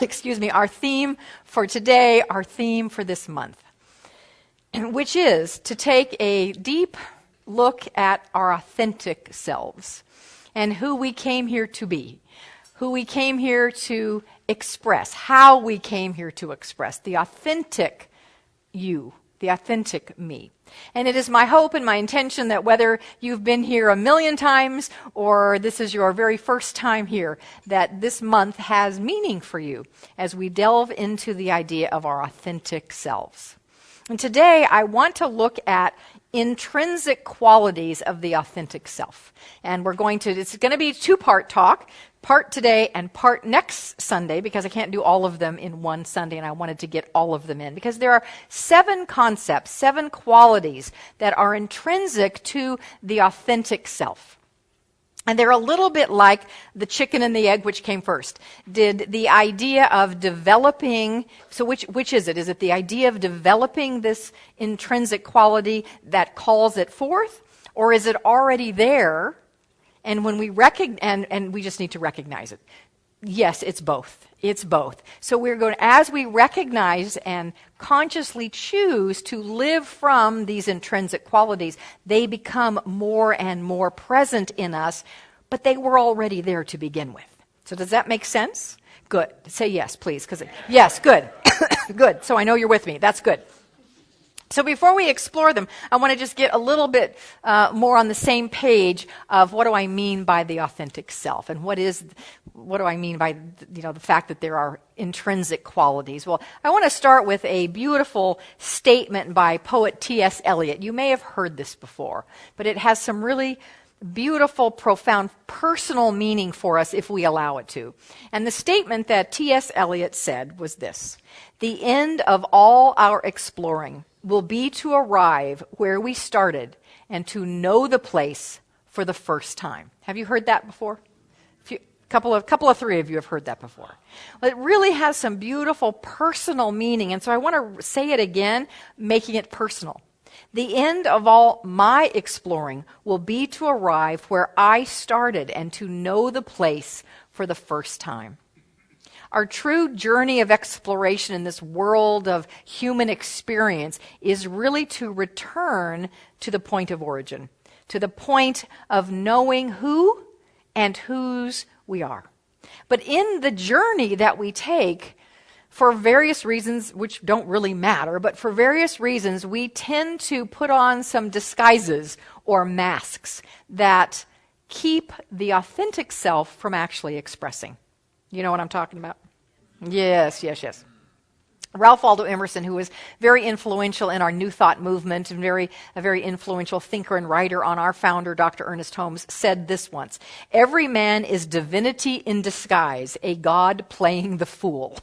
excuse me, our theme for today, our theme for this month, which is to take a deep look at our authentic selves and who we came here to be, who we came here to express, how we came here to express, the authentic you, the authentic me. And it is my hope and my intention that whether you've been here a million times or this is your very first time here, that this month has meaning for you as we delve into the idea of our authentic selves. And today I want to look at intrinsic qualities of the authentic self. And it's going to be a two-part talk, part today and part next Sunday, because I can't do all of them in one Sunday, and I wanted to get all of them in, because there are 7 concepts, 7 qualities that are intrinsic to the authentic self. And they're a little bit like the chicken and the egg, which came first. Did the idea of developing, so which is it? Is it the idea of developing this intrinsic quality that calls it forth? Or is it already there, and when we and we just need to recognize it? Yes, it's both. It's both. So as we recognize and consciously choose to live from these intrinsic qualities, they become more and more present in us, but they were already there to begin with. So does that make sense? Good. Say yes, please. Yes, good. Good. So I know you're with me. That's good. So before we explore them, I want to just get a little bit more on the same page of what do I mean by the authentic self, and what do I mean by the fact that there are intrinsic qualities. Well, I want to start with a beautiful statement by poet T.S. Eliot. You may have heard this before, but it has some really beautiful, profound, personal meaning for us if we allow it to. And the statement that T.S. Eliot said was this: "The end of all our exploring will be to arrive where we started and to know the place for the first time." Have you heard that before? Couple of 3 of you have heard that before. Well, it really has some beautiful personal meaning, and so I want to say it again, making it personal. The end of all my exploring will be to arrive where I started and to know the place for the first time. Our true journey of exploration in this world of human experience is really to return to the point of origin, to the point of knowing who and whose we are. But in the journey that we take, for various reasons, which don't really matter, but for various reasons, we tend to put on some disguises or masks that keep the authentic self from actually expressing. You know what I'm talking about? Yes. Ralph Waldo Emerson, who was very influential in our New Thought movement and a very influential thinker and writer on our founder, Dr. Ernest Holmes, said this once: "Every man is divinity in disguise, a god playing the fool."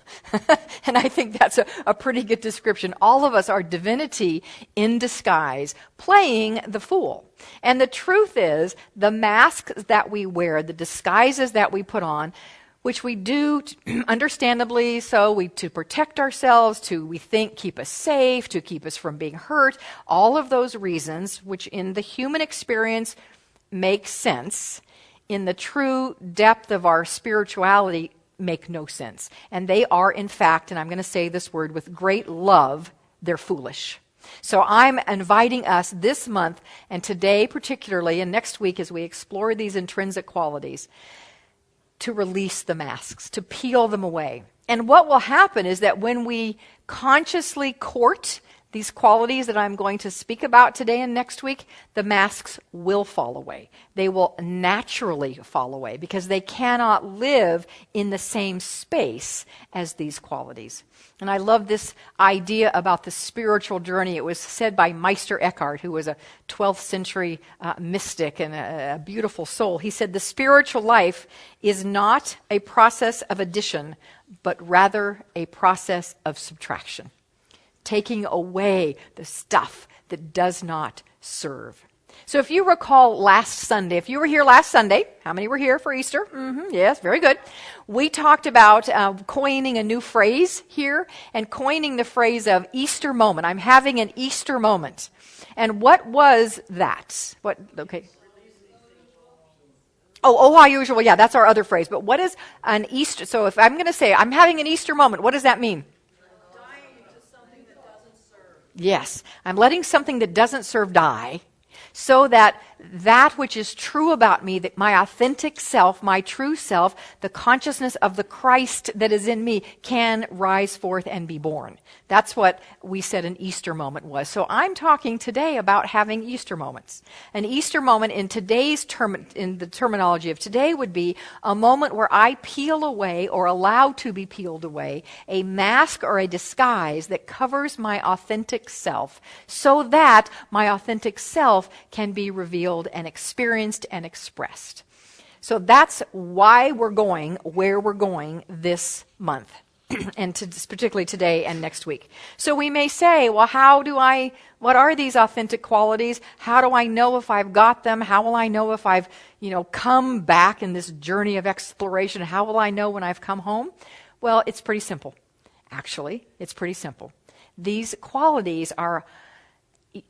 And I think that's a pretty good description. All of us are divinity in disguise, playing the fool. And the truth is, the masks that we wear, the disguises that we put on, which we do understandably so, to protect ourselves, we think keep us safe, to keep us from being hurt. All of those reasons, which in the human experience make sense, in the true depth of our spirituality make no sense. And they are, in fact, and I'm going to say this word with great love, they're foolish. So I'm inviting us this month, and today particularly, and next week as we explore these intrinsic qualities, to release the masks, to peel them away. And what will happen is that when we consciously court these qualities that I'm going to speak about today and next week, the masks will fall away. They will naturally fall away because they cannot live in the same space as these qualities. And I love this idea about the spiritual journey. It was said by Meister Eckhart, who was a 12th century mystic and a beautiful soul. He said, "The spiritual life is not a process of addition, but rather a process of subtraction. Taking away the stuff that does not serve." So if you recall last Sunday, if you were here last Sunday, how many were here for Easter? Yes, very good. We talked about coining a new phrase here and coining the phrase of Easter moment. I'm having an Easter moment. And what was that? Okay. how usual. Yeah, that's our other phrase. But what is an Easter? So if I'm going to say I'm having an Easter moment, what does that mean? Dying to something that doesn't serve. Yes, I'm letting something that doesn't serve die, so that that which is true about me, that my authentic self, my true self, the consciousness of the Christ that is in me can rise forth and be born. That's what we said an Easter moment was. So I'm talking today about having Easter moments. An Easter moment in today's in the terminology of today would be a moment where I peel away or allow to be peeled away a mask or a disguise that covers my authentic self, so that my authentic self can be revealed and experienced and expressed. So that's why we're going where we're going this month, and particularly today and next week. So we may say, well, what are these authentic qualities? How do I know if I've got them? How will I know if I've, come back in this journey of exploration? How will I know when I've come home? Well, it's pretty simple. Actually, it's pretty simple. These qualities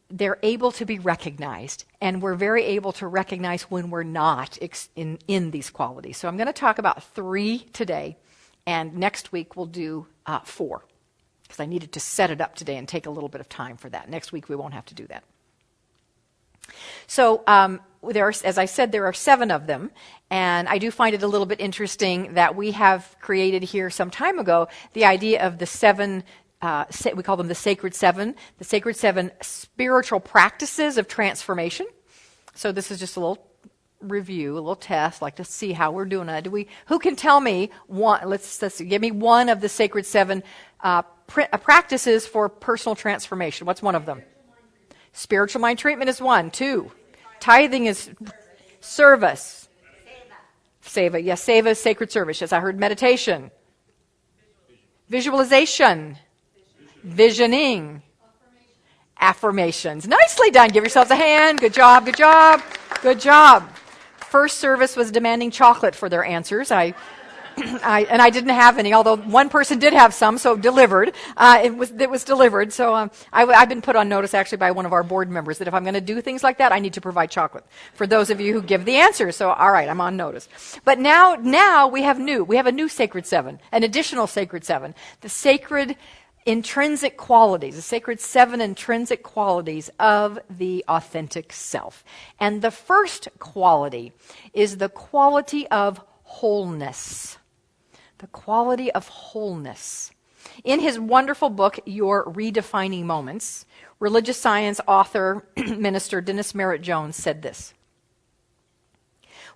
they're able to be recognized, and we're very able to recognize when we're not in these qualities. So I'm going to talk about 3 today, and next week we'll do 4, because I needed to set it up today and take a little bit of time for that. Next week we won't have to do that. So as I said, there are 7 of them, and I do find it a little bit interesting that we have created here some time ago the idea of the 7 we call them the Sacred 7 spiritual practices of transformation. So this is just a little review, a little test, like to see how we're doing it. Who can tell me one? Let's see, give me one of the Sacred 7 practices for personal transformation. What's one of them? Spiritual mind treatment is 1. 2. Tithing is service. Seva. Yes, seva is sacred service. Yes, I heard meditation. Visualization. Visioning. Affirmations. Nicely done. Give yourselves a hand. Good job, good job, good job. First service was demanding chocolate for their answers. I didn't have any, although one person did have some, so delivered. It was delivered. So I've been put on notice actually by one of our board members that if I'm going to do things like that, I need to provide chocolate for those of you who give the answers. So all right, I'm on notice. But now we have a new Sacred 7, an additional Sacred 7, the sacred intrinsic qualities, the Sacred 7 intrinsic qualities of the authentic self. And the first quality is the quality of wholeness. The quality of wholeness. In his wonderful book, Your Redefining Moments, religious science author, minister Dennis Merritt Jones said this: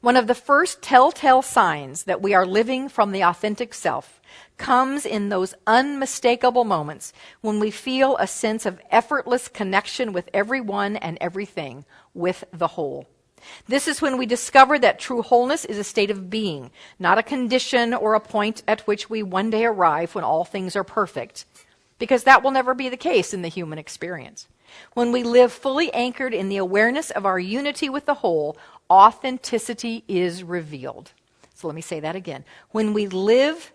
"One of the first telltale signs that we are living from the authentic self comes in those unmistakable moments when we feel a sense of effortless connection with everyone and everything, with the whole. This is when we discover that true wholeness is a state of being, not a condition or a point at which we one day arrive when all things are perfect, because that will never be the case in the human experience. When we live fully anchored in the awareness of our unity with the whole, authenticity is revealed." So let me say that again. When we live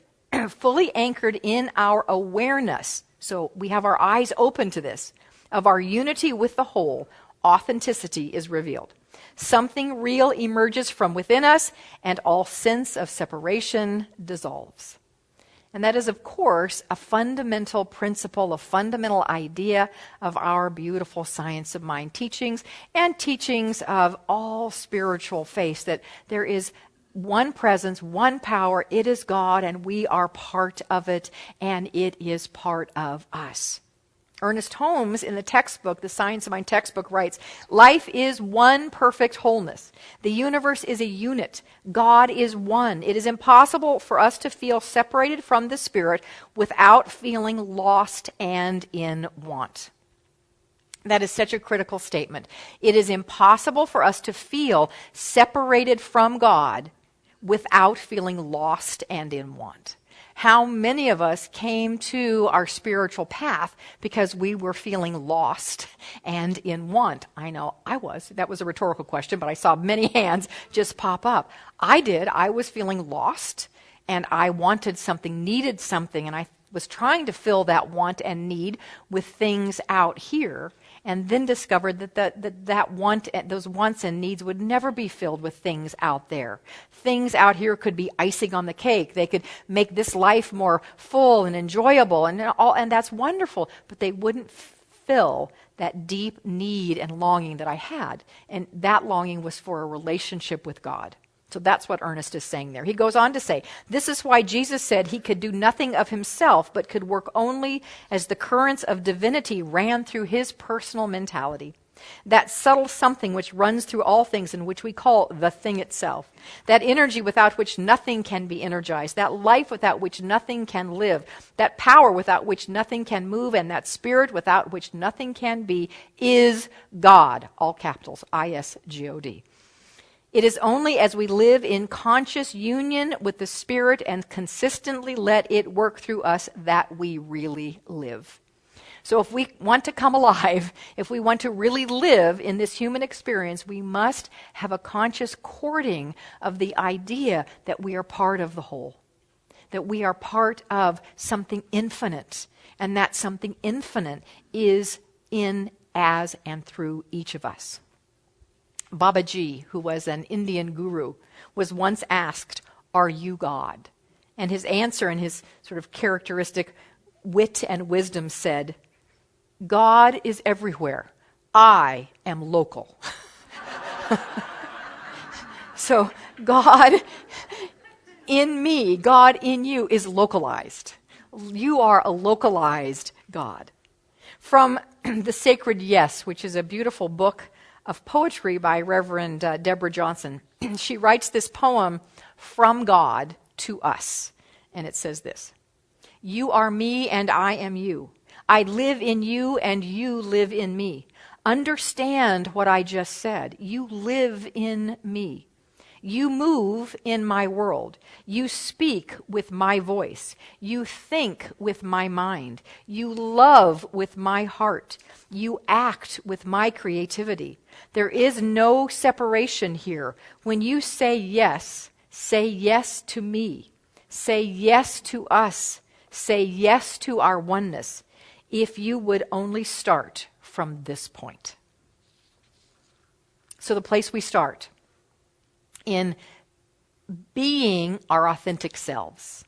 fully anchored in our awareness, so we have our eyes open to this, of our unity with the whole, authenticity is revealed. Something real emerges from within us, and all sense of separation dissolves. And that is, of course, a fundamental principle, a fundamental idea of our beautiful Science of Mind teachings and teachings of all spiritual faiths, that there is one presence, one power, it is God, and we are part of it, and it is part of us. Ernest Holmes, in the textbook, the Science of Mind textbook, writes, "Life is one perfect wholeness. The universe is a unit. God is one. It is impossible for us to feel separated from the Spirit without feeling lost and in want." That is such a critical statement. It is impossible for us to feel separated from God without feeling lost and in want. How many of us came to our spiritual path because we were feeling lost and in want? I know I was. That was a rhetorical question, but I saw many hands just pop up. I did. I was feeling lost, and I wanted something, needed something, and I was trying to fill that want and need with things out here. and then discovered that those wants and needs would never be filled with things out there. Things out here could be icing on the cake. They could make this life more full and enjoyable, and that's wonderful, but they wouldn't fill that deep need and longing that I had. And that longing was for a relationship with God. So that's what Ernest is saying there. He goes on to say, this is why Jesus said he could do nothing of himself, but could work only as the currents of divinity ran through his personal mentality. That subtle something which runs through all things and which we call the thing itself. That energy without which nothing can be energized. That life without which nothing can live. That power without which nothing can move. And that spirit without which nothing can be is God. All capitals, I-S-G-O-D. It is only as we live in conscious union with the Spirit and consistently let it work through us that we really live. So if we want to come alive, if we want to really live in this human experience, we must have a conscious courting of the idea that we are part of the whole, that we are part of something infinite, and that something infinite is in, as, and through each of us. Babaji, who was an Indian guru, was once asked, "Are you God?" And his answer, in his sort of characteristic wit and wisdom, said, "God is everywhere. I am local." So God in me, God in you is localized. You are a localized God. From The Sacred Yes, which is a beautiful book of poetry by Reverend Deborah Johnson. She writes this poem from God to us. And it says this: "You are me and I am you. I live in you and you live in me. Understand what I just said. You live in me. You move in my world. You speak with my voice. You think with my mind. You love with my heart. You act with my creativity. There is no separation here. When you say yes to me. Say yes to us. Say yes to our oneness. If you would only start from this point." So the place we start in being our authentic selves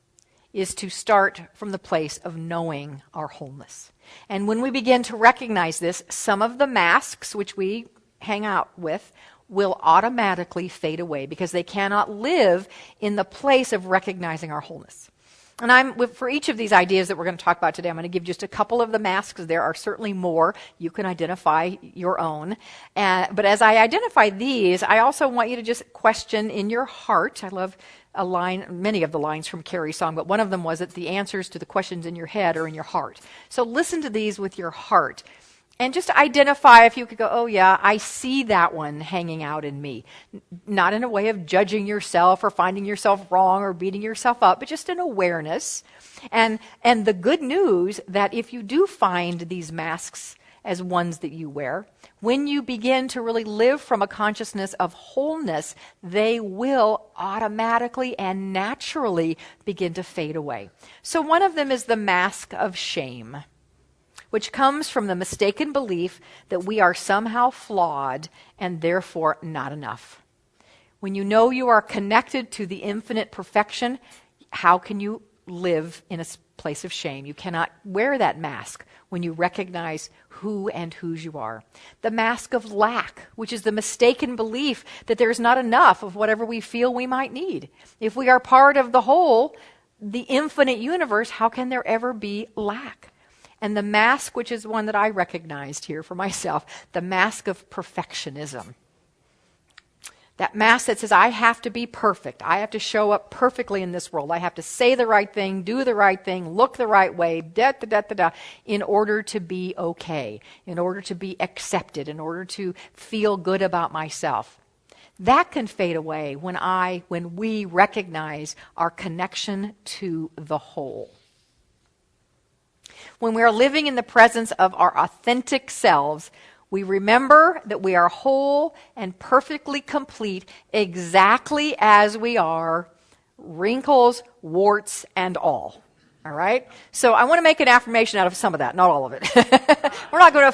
is to start from the place of knowing our wholeness. And when we begin to recognize this, some of the masks which we hang out with will automatically fade away because they cannot live in the place of recognizing our wholeness. And for each of these ideas that we're going to talk about today, I'm going to give just a couple of the masks. There are certainly more. You can identify your own. But as I identify these, I also want you to just question in your heart. I love many of the lines from Carrie's song, but one of them was that the answers to the questions in your head are in your heart. So listen to these with your heart. And just identify if you could go, oh yeah, I see that one hanging out in me. Not in a way of judging yourself or finding yourself wrong or beating yourself up, but just an awareness. And the good news that if you do find these masks as ones that you wear, when you begin to really live from a consciousness of wholeness, they will automatically and naturally begin to fade away. So one of them is the mask of shame, which comes from the mistaken belief that we are somehow flawed and therefore not enough. When you know you are connected to the infinite perfection, how can you live in a place of shame? You cannot wear that mask when you recognize who and whose you are. The mask of lack, which is the mistaken belief that there's not enough of whatever we feel we might need. If we are part of the whole, the infinite universe, how can there ever be lack? And the mask, which is one that I recognized here for myself, the mask of perfectionism. That mask that says, I have to be perfect. I have to show up perfectly in this world. I have to say the right thing, do the right thing, look the right way, in order to be okay, in order to be accepted, in order to feel good about myself. That can fade away when we recognize our connection to the whole. When we are living in the presence of our authentic selves, we remember that we are whole and perfectly complete exactly as we are, wrinkles, warts, and all. All right? So I want to make an affirmation out of some of that, not all of it. We're not going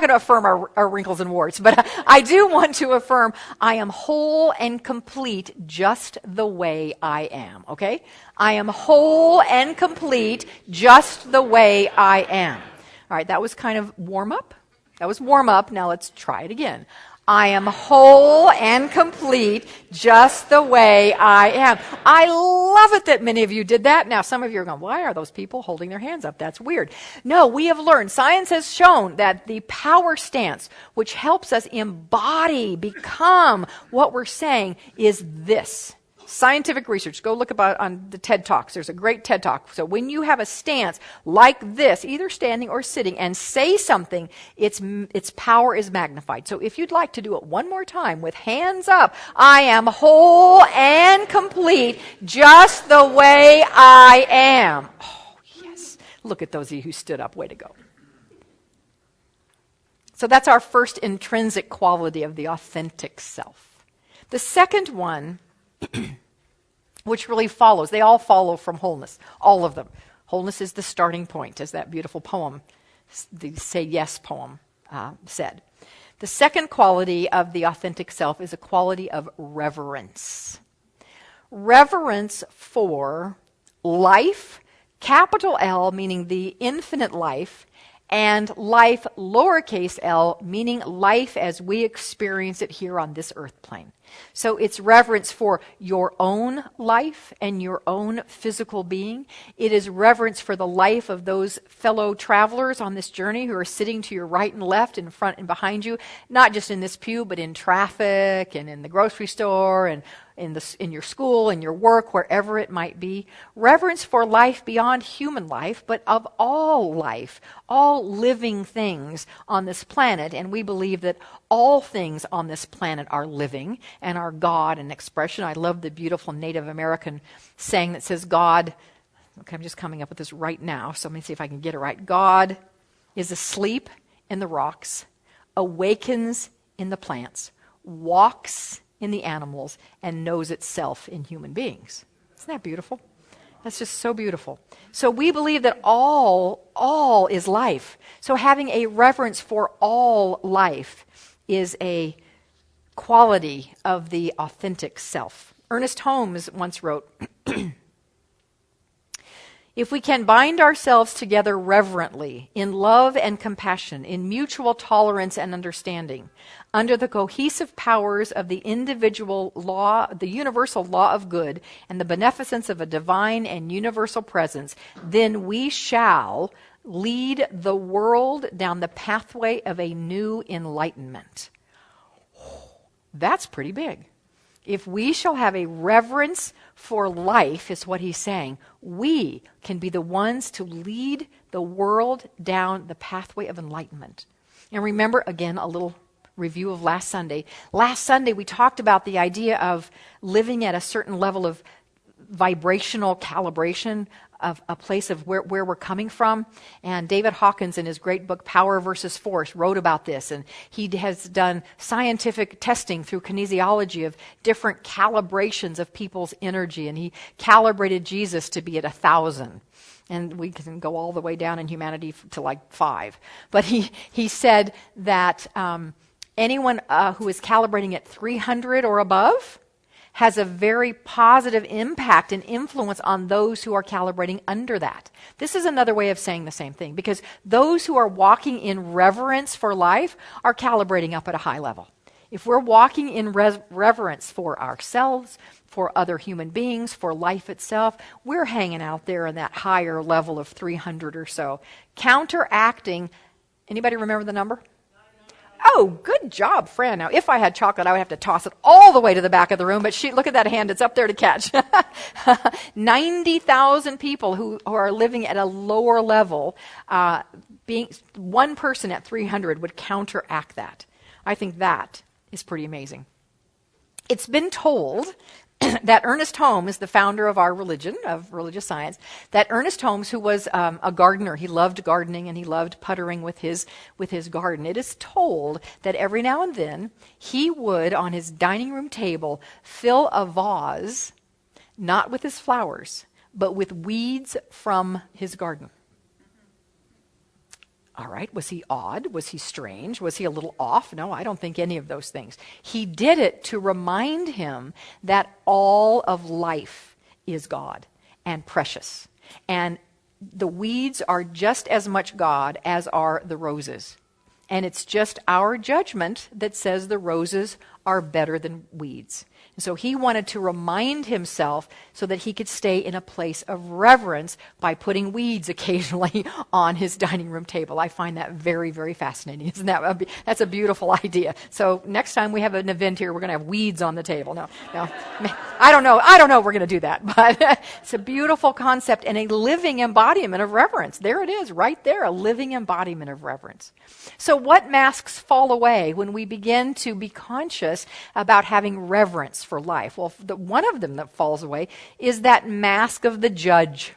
to affirm our wrinkles and warts, but I do want to affirm I am whole and complete just the way I am, okay? I am whole and complete just the way I am. All right, that was kind of warm up. That was warm up. Now let's try it again. I am whole and complete just the way I am. I love it that many of you did that. Now, some of you are going, why are those people holding their hands up? That's weird. No, we have learned, science has shown that the power stance, which helps us embody, become what we're saying, is this. Scientific research. Go look about on the TED Talks. There's a great TED Talk. So when you have a stance like this, either standing or sitting, and say something, its power is magnified. So if you'd like to do it one more time with hands up, I am whole and complete just the way I am. Oh, yes. Look at those of you who stood up. Way to go. So that's our first intrinsic quality of the authentic self. The second one, which really follows. They all follow from wholeness, all of them. Wholeness is the starting point, as that beautiful poem, the Say Yes poem, said. The second quality of the authentic self is a quality of reverence. Reverence for life, capital L, meaning the infinite life, and life, lowercase l, meaning life as we experience it here on this earth plane. So it's reverence for your own life and your own physical being. It is reverence for the life of those fellow travelers on this journey who are sitting to your right and left, in front and behind you, not just in this pew, but in traffic and in the grocery store and in your school, in your work, wherever it might be. Reverence for life beyond human life, but of all life, all living things on this planet. And we believe that all things on this planet are living and are God in expression. I love the beautiful Native American saying that says God, okay, I'm just coming up with this right now, so let me see if I can get it right. God is asleep in the rocks, awakens in the plants, walks in the animals, and knows itself in human beings. Isn't that beautiful? That's just so beautiful. So we believe that all is life. So having a reverence for all life is a quality of the authentic self. Ernest Holmes once wrote, if we can bind ourselves together reverently, in love and compassion, in mutual tolerance and understanding, under the cohesive powers of the individual law, the universal law of good, and the beneficence of a divine and universal presence, then we shall lead the world down the pathway of a new enlightenment. That's pretty big. If we shall have a reverence for life, is what he's saying, we can be the ones to lead the world down the pathway of enlightenment. And remember, again, a little review of last Sunday. Last Sunday, we talked about the idea of living at a certain level of vibrational calibration, of a place of where we're coming from. And David Hawkins, in his great book, Power versus Force, wrote about this. And he has done scientific testing through kinesiology of different calibrations of people's energy. And he calibrated Jesus to be at 1,000. And we can go all the way down in humanity to like 5. But he said that anyone who is calibrating at 300 or above has a very positive impact and influence on those who are calibrating under that. This is another way of saying the same thing, because those who are walking in reverence for life are calibrating up at a high level. If we're walking in reverence for ourselves, for other human beings, for life itself, we're hanging out there in that higher level of 300 or so. Counteracting, anybody remember the number? Oh, good job, Fran. Now, if I had chocolate, I would have to toss it all the way to the back of the room, but look at that hand. It's up there to catch. 90,000 people who are living at a lower level, being one person at 300 would counteract that. I think that is pretty amazing. It's been told that Ernest Holmes, the founder of our religion, of religious science, that Ernest Holmes, who was a gardener, he loved gardening and he loved puttering with his garden. It is told that every now and then he would, on his dining room table, fill a vase, not with his flowers, but with weeds from his garden. All right, was he odd? Was he strange? Was he a little off? No, I don't think any of those things. He did it to remind him that all of life is God and precious. And the weeds are just as much God as are the roses. And it's just our judgment that says the roses are better than weeds. And so he wanted to remind himself so that he could stay in a place of reverence by putting weeds occasionally on his dining room table. I find that very, very fascinating. Isn't that? That's a beautiful idea. So next time we have an event here, we're going to have weeds on the table. No. I don't know if we're going to do that, but it's a beautiful concept and a living embodiment of reverence. There it is, right there, a living embodiment of reverence. So what masks fall away when we begin to be conscious about having reverence for life? Well, one of them that falls away is that mask of the judge.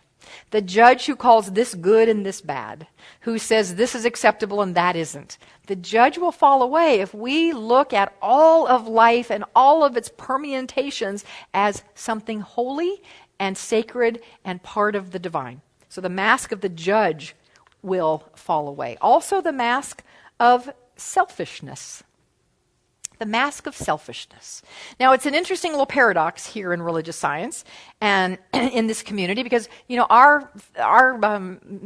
The judge who calls this good and this bad, who says this is acceptable and that isn't. The judge will fall away if we look at all of life and all of its permutations as something holy and sacred and part of the divine. So the mask of the judge will fall away. Also the mask of selfishness. The mask of selfishness. Now, it's an interesting little paradox here in religious science and in this community because, our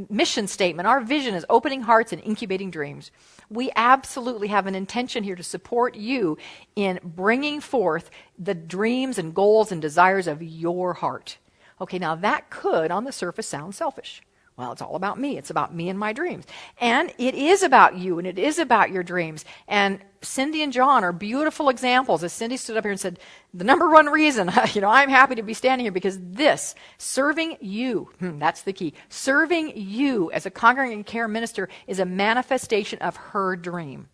mission statement, our vision is opening hearts and incubating dreams. We absolutely have an intention here to support you in bringing forth the dreams and goals and desires of your heart. Okay, now that could, on the surface, sound selfish. Well, it's all about me. It's about me and my dreams. And it is about you, and it is about your dreams. And Cindy and John are beautiful examples. As Cindy stood up here and said, the number one reason, I'm happy to be standing here because this, serving you, that's the key. Serving you as a congregation care minister is a manifestation of her dream,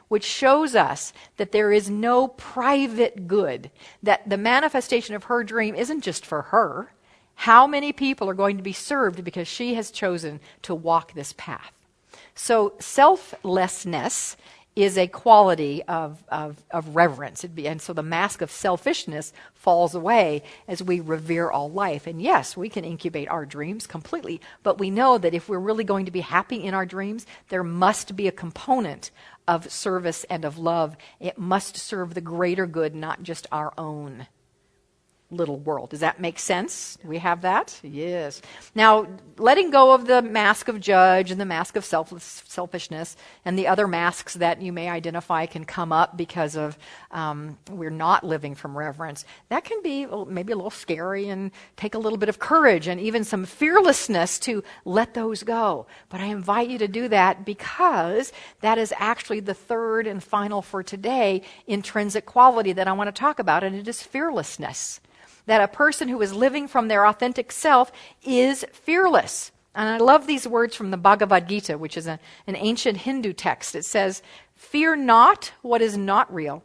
which shows us that there is no private good, that the manifestation of her dream isn't just for her. How many people are going to be served because she has chosen to walk this path? So selflessness is a quality of reverence. And so the mask of selfishness falls away as we revere all life. And yes, we can incubate our dreams completely, but we know that if we're really going to be happy in our dreams, there must be a component of service and of love. It must serve the greater good, not just our own little world. Does that make sense? Do we have that? Yes. Now, letting go of the mask of judge and the mask of selfishness and the other masks that you may identify can come up because of we're not living from reverence. That can be maybe a little scary and take a little bit of courage and even some fearlessness to let those go. But I invite you to do that because that is actually the third and final for today intrinsic quality that I want to talk about, and it is fearlessness. That a person who is living from their authentic self is fearless. And I love these words from the Bhagavad Gita, which is an ancient Hindu text. It says, "Fear not what is not real,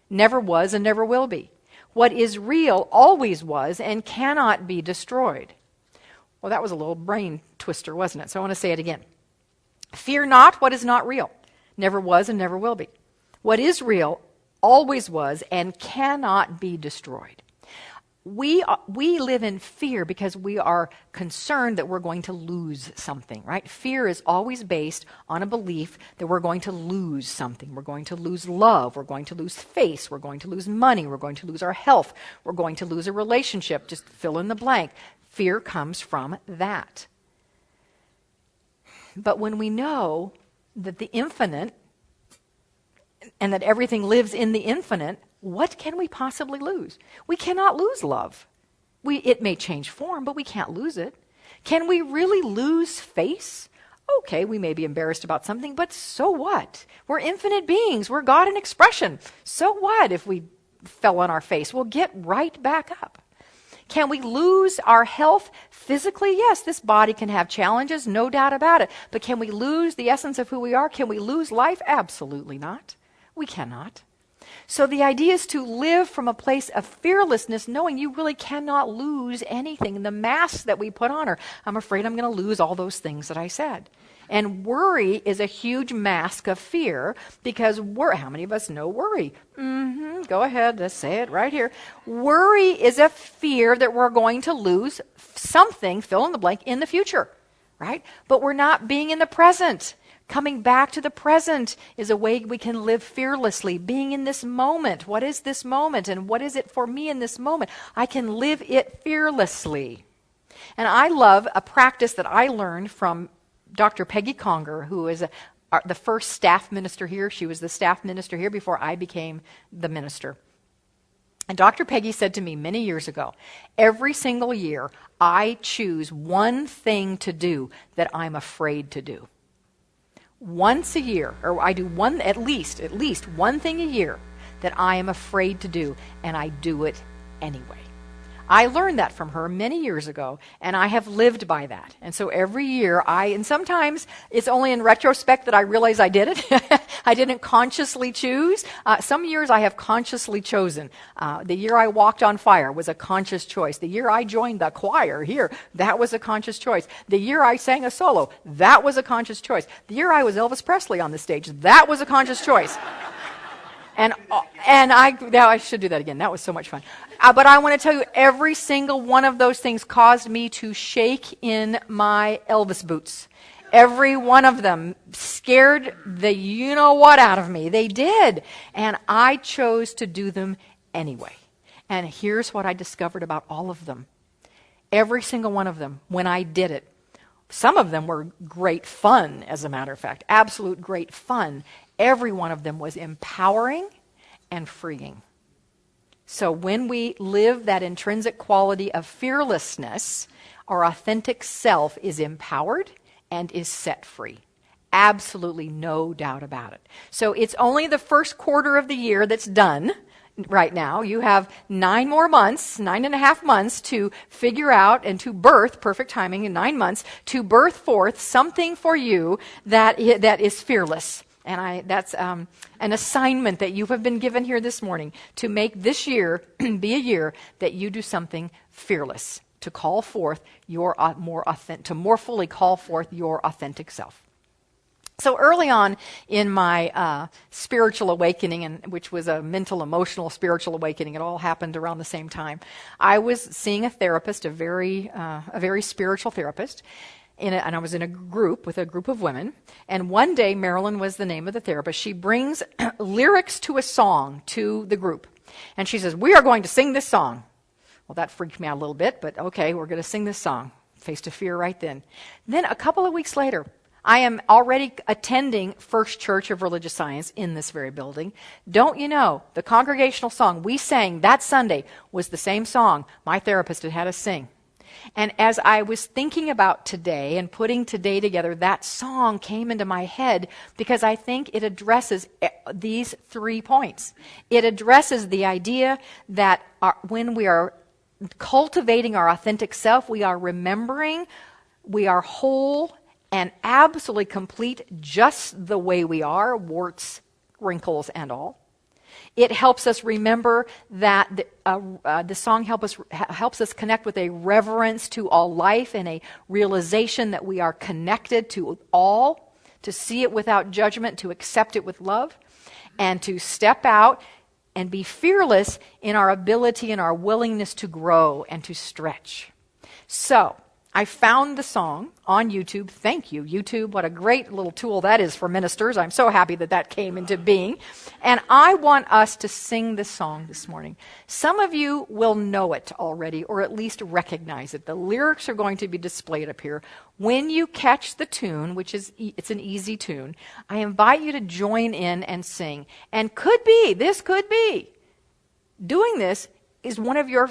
never was and never will be. What is real always was and cannot be destroyed." Well, that was a little brain twister, wasn't it? So I want to say it again. Fear not what is not real, never was and never will be. What is real always was and cannot be destroyed. We live in fear because we are concerned that we're going to lose something, right? Fear is always based on a belief that we're going to lose something. We're going to lose love. We're going to lose face. We're going to lose money. We're going to lose our health. We're going to lose a relationship. Just fill in the blank. Fear comes from that. But when we know that the infinite and that everything lives in the infinite, what can we possibly lose? We cannot lose love. It may change form, but we can't lose it. Can we really lose face? Okay, we may be embarrassed about something, but so what? We're infinite beings. We're God in expression. So what if we fell on our face? We'll get right back up. Can we lose our health physically? Yes, this body can have challenges, no doubt about it. But can we lose the essence of who we are? Can we lose life? Absolutely not. We cannot. So the idea is to live from a place of fearlessness, knowing you really cannot lose anything. The masks that we put on are, I'm afraid I'm going to lose all those things that I said. And worry is a huge mask of fear, because how many of us know worry? Go ahead, let's say it right here. Worry is a fear that we're going to lose something, fill in the blank, in the future, right? But we're not being in the present. Coming back to the present is a way we can live fearlessly. Being in this moment. What is this moment? And what is it for me in this moment? I can live it fearlessly. And I love a practice that I learned from Dr. Peggy Conger, who is the first staff minister here. She was the staff minister here before I became the minister. And Dr. Peggy said to me many years ago, every single year I choose one thing to do that I'm afraid to do. Once a year, or I do at least one thing a year that I am afraid to do, and I do it anyway. I learned that from her many years ago, and I have lived by that. And so every year and sometimes it's only in retrospect that I realize I did it. I didn't consciously choose. Some years I have consciously chosen. The year I walked on fire was a conscious choice. The year I joined the choir here, that was a conscious choice. The year I sang a solo, that was a conscious choice. The year I was Elvis Presley on the stage, that was a conscious choice. And I should do that again. That was so much fun. But I want to tell you, every single one of those things caused me to shake in my Elvis boots. Every one of them scared the you-know-what out of me. They did. And I chose to do them anyway. And here's what I discovered about all of them. Every single one of them, when I did it, some of them were great fun, as a matter of fact. Absolute great fun. Every one of them was empowering and freeing. So when we live that intrinsic quality of fearlessness, our authentic self is empowered and is set free. Absolutely no doubt about it. So it's only the first quarter of the year that's done right now. You have 9.5 months to figure out and to birth, perfect timing in 9 months, to birth forth something for you that is fearless. And that's an assignment that you have been given here this morning, to make this year be a year that you do something fearless, to call forth your to more fully call forth your authentic self. So early on in my spiritual awakening, which was a mental, emotional, spiritual awakening, it all happened around the same time. I was seeing a therapist, a very spiritual therapist. And I was in a group with a group of women. And one day, Marilyn was the name of the therapist. She brings lyrics to a song to the group. And she says, "We are going to sing this song." Well, that freaked me out a little bit, but okay, we're going to sing this song. Faced a fear right then. Then a couple of weeks later, I am already attending First Church of Religious Science in this very building. Don't you know, the congregational song we sang that Sunday was the same song my therapist had us sing. And as I was thinking about today and putting today together, that song came into my head because I think it addresses these 3 points. It addresses the idea that when we are cultivating our authentic self, we are remembering we are whole and absolutely complete just the way we are, warts, wrinkles, and all. It helps us remember that the song helps us connect with a reverence to all life and a realization that we are connected to all, to see it without judgment, to accept it with love, and to step out and be fearless in our ability and our willingness to grow and to stretch. So, I found the song on YouTube. Thank you, YouTube. What a great little tool that is for ministers. I'm so happy that came into being. And I want us to sing this song this morning. Some of you will know it already, or at least recognize it. The lyrics are going to be displayed up here. When you catch the tune, which is it's an easy tune, I invite you to join in and sing. And this could be, doing this is one of your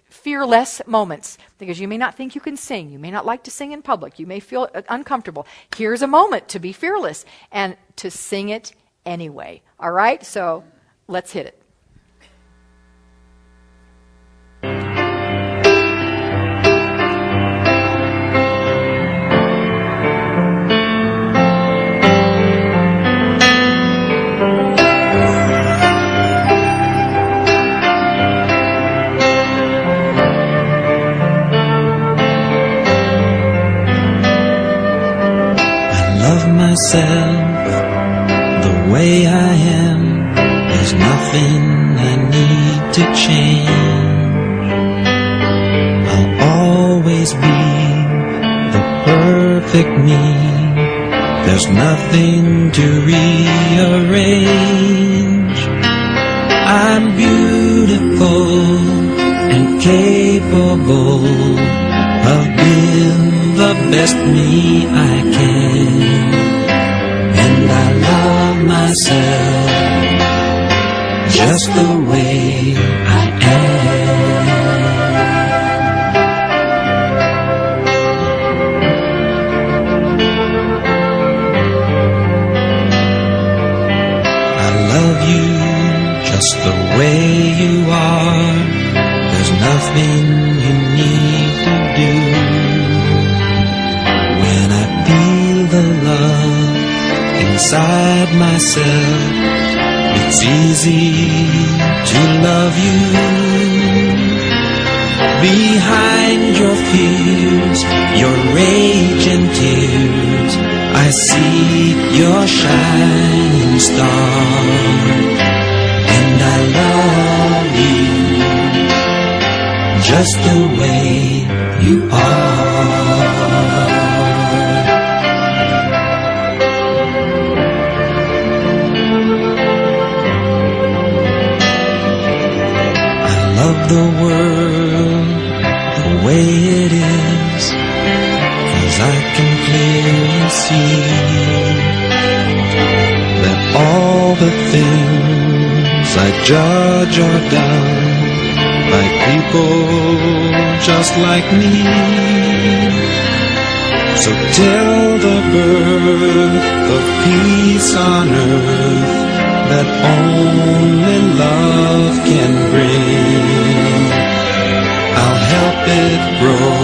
fearless moments, because you may not think you can sing. You may not like to sing in public. You may feel uncomfortable. Here's a moment to be fearless and to sing it anyway. All right? So let's hit it. myself the way I am. There's nothing I need to change. I'll always be the perfect me. There's nothing to rearrange. I'm beautiful and capable of being the best me I can. And I love myself just the way I am. I love you just the way you are. There's nothing you need to do. When I feel the love inside myself, it's easy to love you. Behind your fears, your rage and tears, I see your shining star. And I love you just the way you are. Love the world the way it is, 'cause I can clearly see that all the things I judge are done by people just like me. So till the birth of peace on earth that only love can bring, I'll help it grow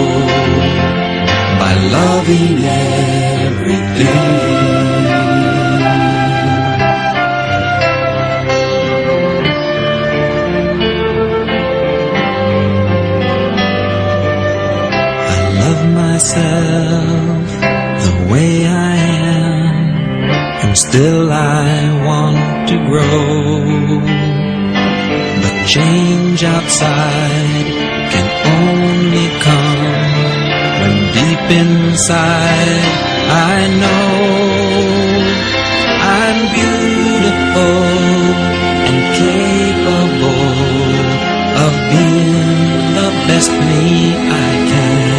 by loving everything. I love myself the way I am, and still I want to grow. But change outside can only come when deep inside I know I'm beautiful and capable of being the best me I can.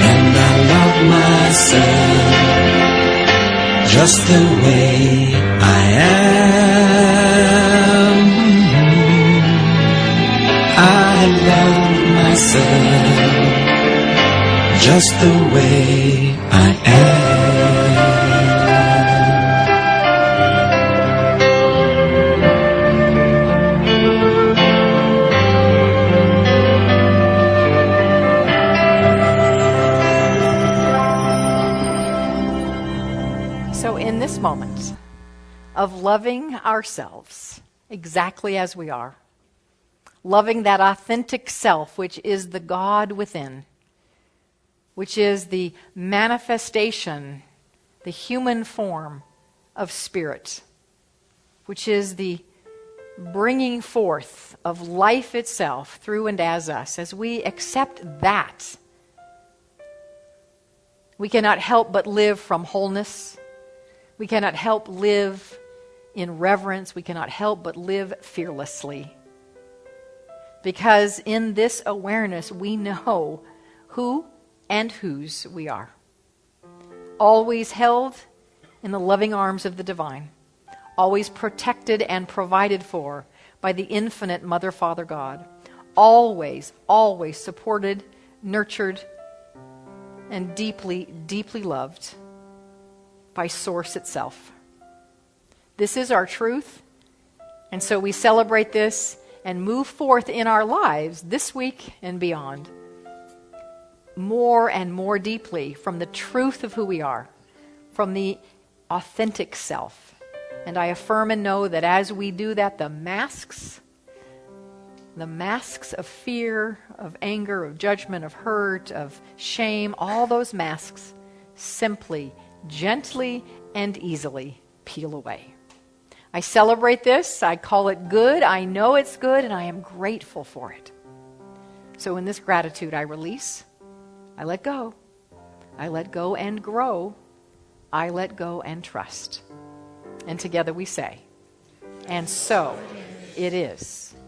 And I love myself just the way I am. I love myself just the way I am. So in this moment of loving ourselves exactly as we are, loving that authentic self, which is the God within, which is the manifestation, the human form of spirit, which is the bringing forth of life itself through and as us. As we accept that, we cannot help but live from wholeness. We cannot help live in reverence. We cannot help but live fearlessly. Because in this awareness, we know who and whose we are. Always held in the loving arms of the divine. Always protected and provided for by the infinite Mother, Father, God. Always, always supported, nurtured, and deeply, deeply loved by Source itself. This is our truth, and so we celebrate this and move forth in our lives this week and beyond, more and more deeply from the truth of who we are, from the authentic self. And I affirm and know that as we do that, the masks of fear, of anger, of judgment, of hurt, of shame, all those masks simply gently and easily peel away. I celebrate this. I call it good. I know it's good, and I am grateful for it. So in this gratitude, I release. I let go. I let go and grow. I let go and trust. And together we say, and so it is.